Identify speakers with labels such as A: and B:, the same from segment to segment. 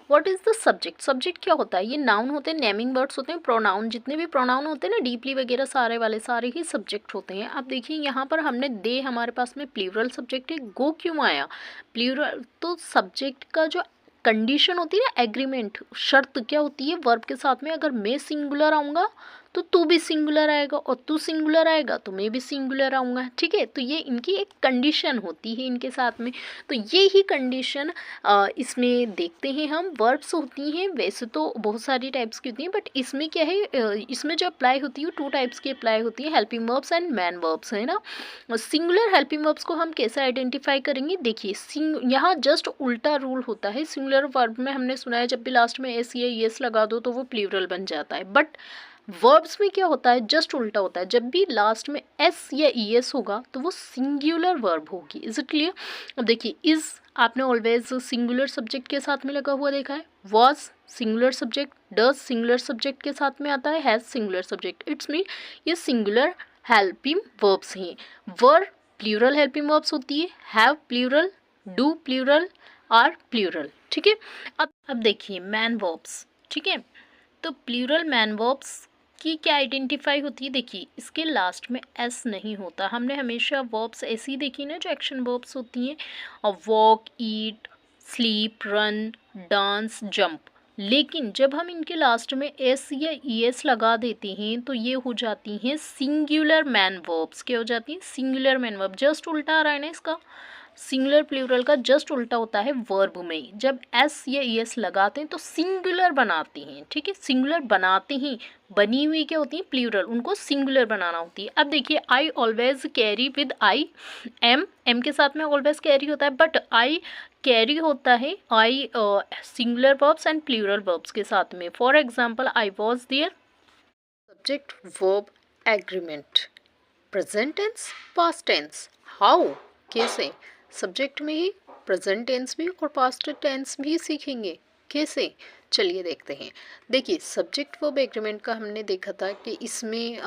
A: What is the subject? Subject क्या होता है? ये नाउन होते हैं, नेमिंग वर्ड्स होते हैं, प्रोनाउन, जितने भी प्रोनाउन होते हैं ना, डीपली वगैरह सारे वाले सारे ही सब्जेक्ट होते हैं। अब देखिए यहाँ पर हमने दे, हमारे पास में प्लूरल सब्जेक्ट है, गो क्यों आया प्लूरल? तो सब्जेक्ट का जो कंडीशन होती है ना, एग्रीमेंट, शर्त क्या होती है वर्ब के साथ में, अगर मैं सिंगुलर आऊँगा तो तू भी सिंगुलर आएगा, और तू सिंगुलर आएगा तो मैं भी सिंगुलर आऊँगा, ठीक है। तो ये इनकी एक कंडीशन होती है इनके साथ में। तो ये ही कंडीशन इसमें देखते हैं हम। वर्ब्स होती हैं वैसे तो बहुत सारी टाइप्स की होती हैं, बट इसमें क्या है, इसमें जो अप्लाई होती है टू टाइप्स की अप्लाई होती है, helping verbs and man verbs, है ना। सिंगुलर हेल्पिंग वर्ब्स को हम कैसे आइडेंटिफाई करेंगे? देखिए यहाँ जस्ट उल्टा रूल होता है। सिंगुलर वर्ब में हमने सुना है जब भी लास्ट में एस या एस लगा दो तो वो प्लूरल बन जाता है, बट वर्ब्स में क्या होता है, जस्ट उल्टा होता है। जब भी लास्ट में एस या ई एस होगा तो वो सिंगुलर वर्ब होगी। Is it clear? अब देखिए, इज आपने ऑलवेज सिंगुलर सब्जेक्ट के साथ में लगा हुआ देखा है, was singular subject, does singular subject के साथ में आता है, has singular subject. Its mean ये सिंगुलर हेल्पिंग वर्ब्स हैं। वर प्लूरल हेल्पिंग वर्ब्स होती है, have plural, do plural, are plural, ठीक है। अब देखिए मैन वर्ब्स, ठीक है। तो प्लूरल मैन वर्ब्स की क्या आइडेंटिफाई होती है? देखिए इसके लास्ट में एस नहीं होता। हमने हमेशा वर्ब्स ऐसी देखी ना जो एक्शन वर्ब्स होती हैं, और वॉक, ईट, स्लीप, रन, डांस, जंप। लेकिन जब हम इनके लास्ट में एस या ई एस लगा देते हैं तो ये हो जाती हैं सिंगुलर मैन वर्ब्स। क्या हो जाती हैं? Singular man verb. जस्ट उल्टा आ रहा है ना इसका, सिंगुलर प्लूरल का जस्ट उल्टा होता है वर्ब में। जब एस या एस लगाते हैं तो सिंगुलर बनाते हैं, ठीक है। सिंगुलर बनाते ही, बनी हुई क्या होती है? प्लूरल, उनको सिंगुलर बनाना होती है। अब देखिए, I always carry with I am, am के साथ में ऑलवेज कैरी होता है, बट आई कैरी होता है I singular verbs and plural verbs के साथ में। For example, I was there, subject verb agreement, present tense, past tense. How? कैसे? सब्जेक्ट में ही प्रेजेंट टेंस भी और पास्ट टेंस भी सीखेंगे। कैसे? चलिए देखते हैं। देखिए सब्जेक्ट वर्ब एग्रीमेंट का हमने देखा था कि इसमें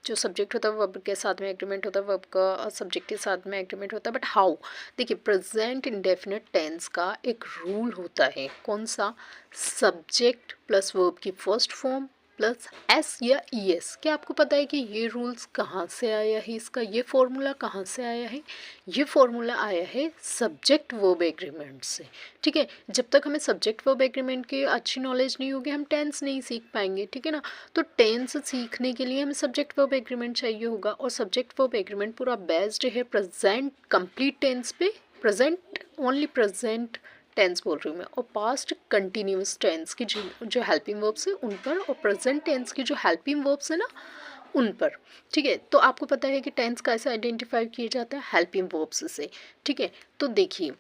A: जो सब्जेक्ट होता है वर्ब के साथ में एग्रीमेंट होता है, वर्ब का सब्जेक्ट के साथ में एग्रीमेंट होता है। But how? देखिए प्रेजेंट इंडेफिनिट टेंस का एक रूल होता है। कौन सा? सब्जेक्ट प्लस वर्ब की फर्स्ट फॉर्म प्लस एस या ई एस। क्या आपको पता है कि ये रूल्स कहाँ से आया है? इसका ये फॉर्मूला कहाँ से आया है? ये फॉर्मूला आया है सब्जेक्ट वर्ब एग्रीमेंट से, ठीक है। जब तक हमें सब्जेक्ट वर्ब एग्रीमेंट की अच्छी नॉलेज नहीं होगी हम टेंस नहीं सीख पाएंगे, ठीक है ना। तो टेंस सीखने के लिए हमें सब्जेक्ट वर्ब एग्रीमेंट चाहिए होगा, और सब्जेक्ट वर्ब एग्रीमेंट पूरा बेस्ड है प्रेजेंट कंप्लीट टेंस पे, प्रेजेंट ओनली प्रेजेंट टेंस बोल रही हूँ मैं, और पास्ट कंटिन्यूस टेंस की जो हेल्पिंग वर्ब्स है उन पर, और प्रेजेंट टेंस की जो हेल्पिंग वर्ब्स है ना उन पर, ठीक है। तो आपको पता है कि टेंस कैसे आइडेंटिफाई किया जाता है? हेल्पिंग वर्ब्स से, ठीक है। तो देखिए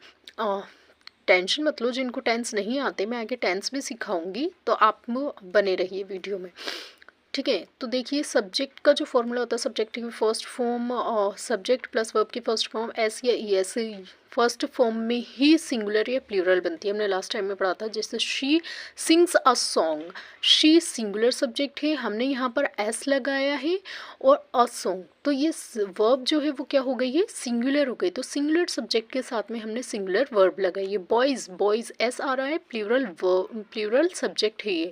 A: टेंशन मत लो, जिनको टेंस नहीं आते मैं आगे टेंस भी सिखाऊंगी, तो आप बने रहिए वीडियो में, ठीक है। तो देखिए सब्जेक्ट का जो फॉर्मूला होता है, सब्जेक्ट की फर्स्ट फॉर्म और सब्जेक्ट प्लस वर्ब की फर्स्ट फॉर्म एस या ई एस, फर्स्ट फॉर्म में ही सिंगुलर या प्लूरल बनती है। हमने लास्ट टाइम में पढ़ा था, जैसे she sings a song, she singular subject है, हमने यहाँ पर एस लगाया है, और अ सॉन्ग, तो ये वर्ब जो है वो क्या हो गई है? सिंगुलर हो गई। तो सिंगुलर सब्जेक्ट के साथ में हमने सिंगुलर वर्ब लगाई है। बॉयज़, बॉयज़ एस आ रहा है, प्लूरल प्लूरल सब्जेक्ट है ये।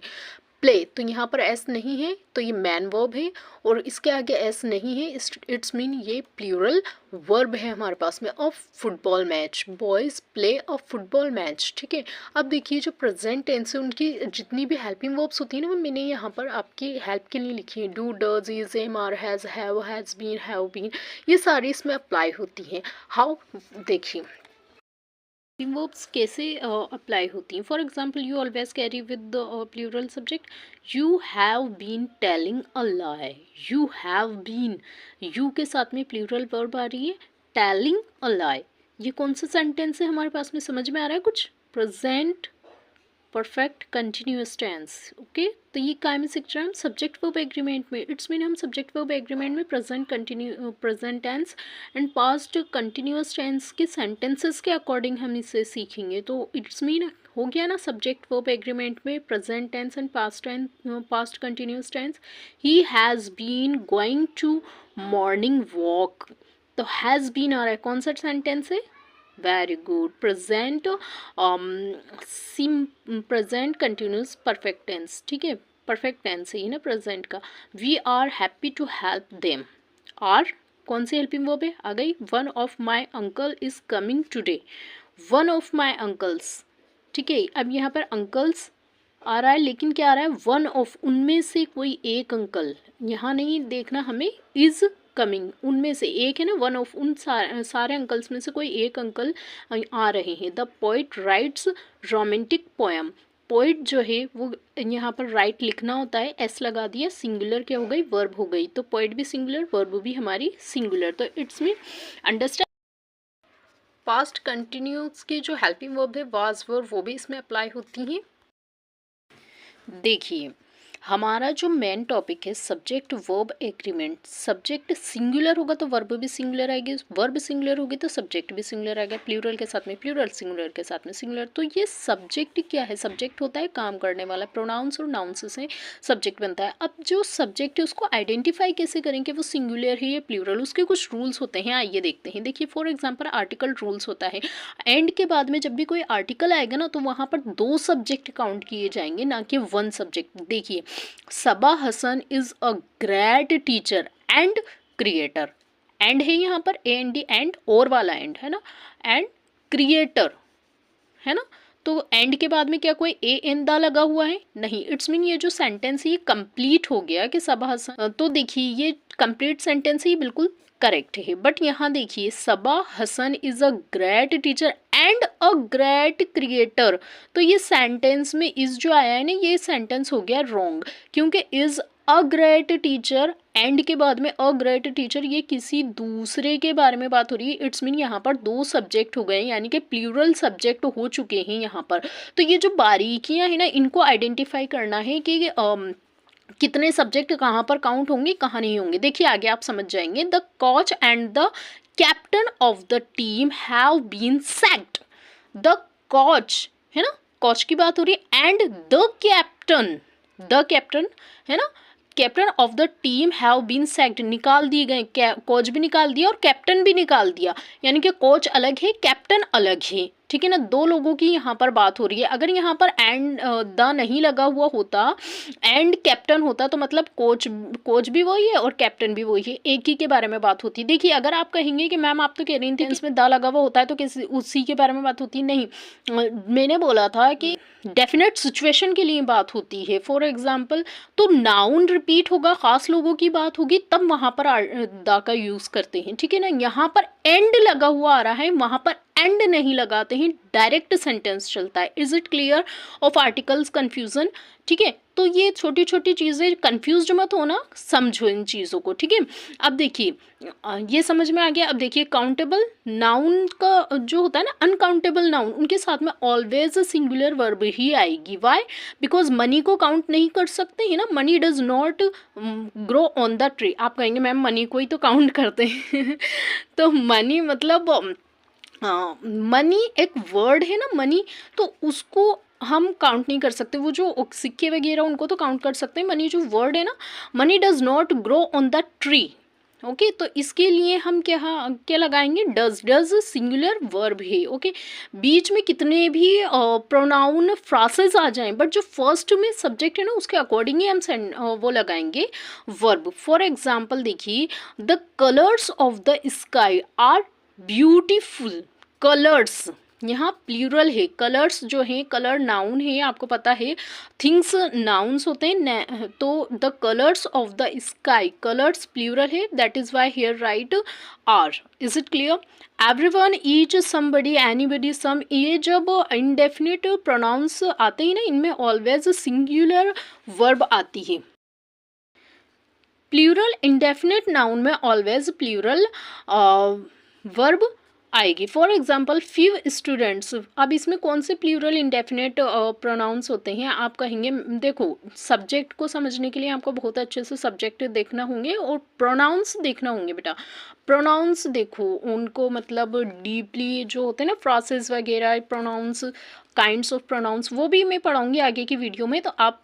A: प्ले, तो यहाँ पर एस नहीं है तो ये मैन वर्ब है, और इसके आगे एस नहीं है, इट्स मीन ये प्लूरल वर्ब है हमारे पास में। Of football match, boys play a football match, ठीक है। अब देखिए जो प्रेजेंट टेंस है उनकी जितनी भी हेल्पिंग वर्ब्स होती है ना, वो मैंने यहाँ पर आपकी हेल्प के लिए लिखी है। Do, does, is, am, are, has, has been, have been, ये सारी इसमें अप्लाई होती हैं। हाउ? देखिए वर्ब्स कैसे अप्लाई होती हैं। For example, you always carry with the plural subject, you have been telling a lie, you have been, you के साथ में प्लूरल वर्ब आ रही है, टेलिंग अ लाई। ये कौन सा सेंटेंस है हमारे पास में? समझ में आ रहा है कुछ? Present perfect continuous tense, okay. तो ये काय में सीख रहे हैं हम? सब्जेक्ट वर्ब एग्रीमेंट में। इट्स मीन हम सब्जेक्ट वर्ब एग्रीमेंट में present tense and past continuous tense के सेंटेंसेस के अकॉर्डिंग हम इसे सीखेंगे। तो इट्स मीन हो गया ना, सब्जेक्ट वर्ब एग्रीमेंट में present tense and past continuous tense. He has been going to morning walk, तो हैज़ बीन आ रहा है, कौन सा सेंटेंस है? Very good. प्रेजेंट सिम प्रेजेंट कंटिन्यूस परफेक्ट टेंस, ठीक है, परफेक्ट टेंस है ये ना प्रेजेंट का। We are happy to help them. Are कौन सी हेल्पिंग वर्ब है, आ गई। One of my uncle is coming today. One of my uncles, ठीक है। अब यहाँ पर अंकल्स आ रहा है, लेकिन क्या आ रहा है, वन ऑफ, उनमें से कोई एक अंकल। यहाँ नहीं देखना हमें इज कमिंग, उनमें से एक है ना, वन ऑफ, उन सारे अंकल्स में से कोई एक अंकल आ रहे हैं। The poet rights romantic poem. Poet जो है वो यहाँ पर राइट लिखना होता है, एस लगा दिया, सिंगुलर क्या हो गई, वर्ब हो गई। तो पोइट भी सिंगुलर, वर्ब भी हमारी सिंगुलर। तो it's mean understand. Past continuous की जो हेल्पिंग वर्ब है वाज वर, वो भी इसमें अप्लाई होती हैं। देखिए हमारा जो मेन टॉपिक है subject verb agreement. Subject singular होगा तो वर्ब भी सिंगुलर आएगी, वर्ब सिंगुलर होगी तो सब्जेक्ट भी सिंगुलर आएगा, प्लूरल के साथ में प्लूरल, सिंगुलर के साथ में सिंगुलर। तो ये सब्जेक्ट क्या है, सब्जेक्ट होता है काम करने वाला, प्रोनाउंस और नाउंस से सब्जेक्ट बनता है। अब जो सब्जेक्ट है उसको आइडेंटिफाई कैसे करें कि वो सिंगुलर है या प्लूरल, उसके कुछ रूल्स होते हैं, आइए देखते हैं। देखिए फॉर एग्जाम्पल आर्टिकल रूल्स होता है, एंड के बाद में जब भी कोई आर्टिकल आएगा ना तो वहाँ पर 2 सब्जेक्ट काउंट किए जाएंगे, ना कि 1 सब्जेक्ट। देखिए Saba Hasan is a great teacher and creator. And है यहाँ पर ए एन डी, एंड और वाला एंड है ना, एंड क्रिएटर है ना। तो एंड के बाद में क्या कोई ए एन दा लगा हुआ है, नहीं। इट्स मीन ये जो सेंटेंस है ये कंप्लीट हो गया कि सबा हसन, तो देखिए ये कंप्लीट सेंटेंस ही बिल्कुल करेक्ट है। बट यहाँ देखिए Saba Hasan is a great teacher and a great creator, तो ये सेंटेंस में इज जो आया है ना, ये सेंटेंस हो गया रॉन्ग, क्योंकि is a great teacher, and के बाद में अ ग्रेट टीचर, ये किसी दूसरे के बारे में बात हो रही है। इट्स मीन यहाँ पर 2 सब्जेक्ट हो गए, यानी कि प्लूरल सब्जेक्ट हो चुके हैं यहाँ पर। तो ये जो बारीकियां हैं ना, इनको आइडेंटिफाई करना है कि कितने सब्जेक्ट कहाँ पर काउंट होंगे, कहाँ नहीं होंगे। देखिए आगे आप समझ जाएंगे। The coach and the captain of the team have been sacked. The coach है ना, कोच की बात हो रही है, एंड द कैप्टन है ना, captain of the team have been sacked, निकाल दिए गए, कोच भी निकाल दिया और कैप्टन भी निकाल दिया, यानी कि कोच अलग है, कैप्टन अलग है, ठीक है ना। 2 लोगों की यहाँ पर बात हो रही है। अगर यहाँ पर एंड द नहीं लगा हुआ होता, एंड कैप्टन होता, तो मतलब कोच भी वही है और कैप्टन भी वही है, एक ही के बारे में बात होती। देखिए अगर आप कहेंगे कि मैम आप तो कह रही थी इसमें द लगा हुआ होता है तो किसी उसी के बारे में बात होती, नहीं। मैंने बोला था कि डेफिनेट सिचुएशन के लिए बात होती है। फॉर एग्जाम्पल तो नाउन रिपीट होगा, खास लोगों की बात होगी, तब वहाँ पर द का यूज़ करते हैं, ठीक है ना। यहाँ पर एंड लगा हुआ आ रहा है, वहाँ पर एंड नहीं लगाते हैं, डायरेक्ट सेंटेंस चलता है। Is it clear of articles confusion, ठीक है। तो ये छोटी छोटी चीज़ें कंफ्यूज मत होना, समझो इन चीज़ों को, ठीक है। अब देखिए ये समझ में आ गया। अब देखिए काउंटेबल नाउन का जो होता है ना, अनकाउंटेबल नाउन, उनके साथ में ऑलवेज सिंगुलर वर्ब ही आएगी। वाई, बिकॉज मनी को काउंट नहीं कर सकते हैं ना, money does not grow on the tree. आप कहेंगे मैम मनी को ही तो काउंट करते हैं तो मनी मतलब मनी एक वर्ड है ना, मनी, तो उसको हम काउंट नहीं कर सकते। वो जो सिक्के वगैरह उनको तो काउंट कर सकते हैं, मनी जो वर्ड है ना, money does not grow on the tree. Okay तो इसके लिए हम क्या लगाएंगे, डज सिंगुलर वर्ब है। ओके बीच में कितने भी प्रोनाउन फ्रासेस आ जाएं, बट जो फर्स्ट में सब्जेक्ट है ना उसके अकॉर्डिंग ही हम वो लगाएंगे वर्ब। फॉर एग्जाम्पल देखिए the colours of the sky are beautiful. Colours यहाँ प्लूरल है, कलर्स जो है कलर नाउन है, आपको पता है थिंग्स नाउन्स होते हैं, तो the colours of the sky, colours plural है, that is why here write are. Is it clear? Everyone, each, somebody, anybody, some, ये जब इंडेफिनिट प्रोनाउंस आते हैं ना, इनमें ऑलवेज सिंगुलर वर्ब आती है। प्लूरल इंडेफिनिट नाउन में ऑलवेज प्लूरल वर्ब आएगी। फॉर एग्जाम्पल फ्यू स्टूडेंट्स, अब इसमें कौन से प्लूरल इंडेफिनेट प्रोनाउंस होते हैं, आप कहेंगे देखो सब्जेक्ट को समझने के लिए आपको बहुत अच्छे से सब्जेक्ट देखना होंगे और प्रोनाउंस देखना होंगे बेटा। प्रोनाउंस देखो उनको मतलब डीपली जो होते हैं ना फ्रासेस वगैरह, प्रोनाउंस काइंड्स ऑफ प्रोनाउंस, वो भी मैं पढ़ाऊँगी आगे की वीडियो में। तो आप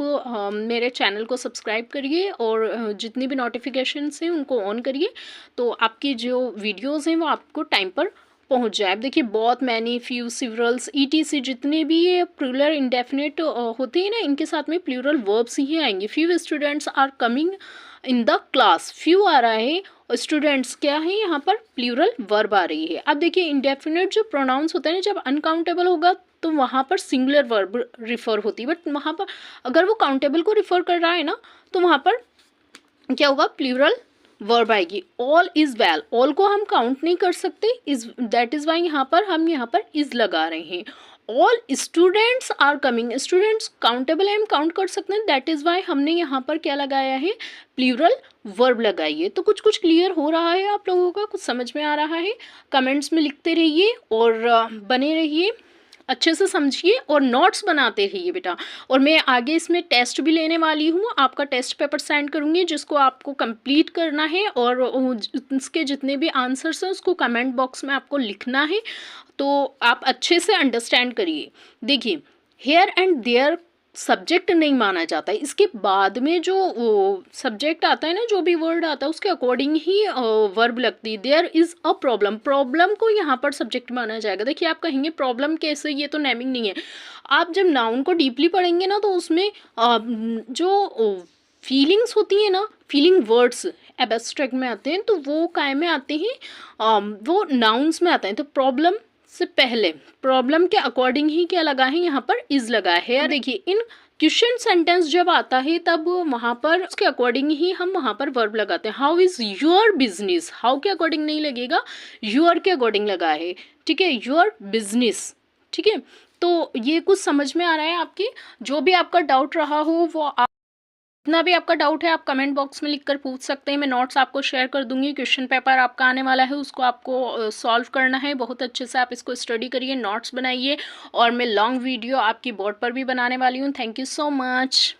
A: मेरे चैनल को सब्सक्राइब करिए और जितनी भी नोटिफिकेशंस हैं उनको ऑन करिए, तो आपकी जो वीडियोज़ हैं वो आपको टाइम पर पहुंच जाए। अब देखिए बहुत मैनी, फ्यू, सिवरल्स, ईटीसी, जितने भी ये प्लूरल इंडेफिनिट होते हैं ना, इनके साथ में प्लूरल वर्ब्स ही आएंगे। Few students are coming in the class, few आ रहा है, स्टूडेंट्स क्या है, यहाँ पर प्लूरल वर्ब आ रही है। अब देखिए इंडेफिनिट जो प्रोनाउंस होता है ना, जब अनकाउंटेबल होगा तो वहाँ पर सिंगुलर वर्ब रिफर होती है, बट वहाँ पर अगर वो काउंटेबल को रिफर कर रहा है ना, तो वहाँ पर क्या होगा, प्लूरल वर्ब आएगी। ऑल इज वेल, ऑल को हम काउंट नहीं कर सकते, इज, दैट इज वाई यहाँ पर हम यहाँ पर इज लगा रहे हैं। All students are coming, students countable है, हम काउंट कर सकते हैं, दैट इज वाई हमने यहाँ पर क्या लगाया है, प्लूरल वर्ब लगाई है। तो कुछ कुछ क्लियर हो रहा है आप लोगों का, कुछ समझ में आ रहा है, कमेंट्स में लिखते रहिए और बने रहिए, अच्छे से समझिए और नोट्स बनाते रहिए बेटा। और मैं आगे इसमें टेस्ट भी लेने वाली हूँ, आपका टेस्ट पेपर सेंड करूँगी जिसको आपको कंप्लीट करना है, और उसके जितने भी आंसर्स हैं उसको कमेंट बॉक्स में आपको लिखना है। तो आप अच्छे से अंडरस्टैंड करिए। देखिए हेयर एंड देयर सब्जेक्ट नहीं माना जाता है, इसके बाद में जो सब्जेक्ट आता है ना, जो भी वर्ड आता है उसके अकॉर्डिंग ही वर्ब लगती है। There is a problem, problem को यहाँ पर सब्जेक्ट माना जाएगा। देखिए आप कहेंगे प्रॉब्लम कैसे, ये तो नेमिंग नहीं है। आप जब नाउन को डीपली पढ़ेंगे ना, तो उसमें जो फीलिंग्स होती है ना, फीलिंग वर्ड्स एब्स्ट्रैक्ट में आते हैं, तो वो काय में आते हैं, वो नाउन्स में आते हैं। तो प्रॉब्लम से पहले प्रॉब्लम के अकॉर्डिंग ही क्या लगा है, यहाँ पर इज लगा है। देखिए इन क्वेश्चन सेंटेंस जब आता है तब वहाँ पर उसके अकॉर्डिंग ही हम वहाँ पर वर्ब लगाते हैं। How is your business, how के अकॉर्डिंग नहीं लगेगा, योर के अकॉर्डिंग लगा है, ठीक है, योर बिजनेस, ठीक है। तो ये कुछ समझ में आ रहा है आपकी, जो भी आपका डाउट रहा हो वो जितना भी आपका डाउट है आप कमेंट बॉक्स में लिखकर पूछ सकते हैं। मैं नोट्स आपको शेयर कर दूंगी, क्वेश्चन पेपर आपका आने वाला है, उसको आपको सॉल्व करना है। बहुत अच्छे से आप इसको स्टडी करिए, नोट्स बनाइए, और मैं लॉन्ग वीडियो आपकी बोर्ड पर भी बनाने वाली हूँ। Thank you so much.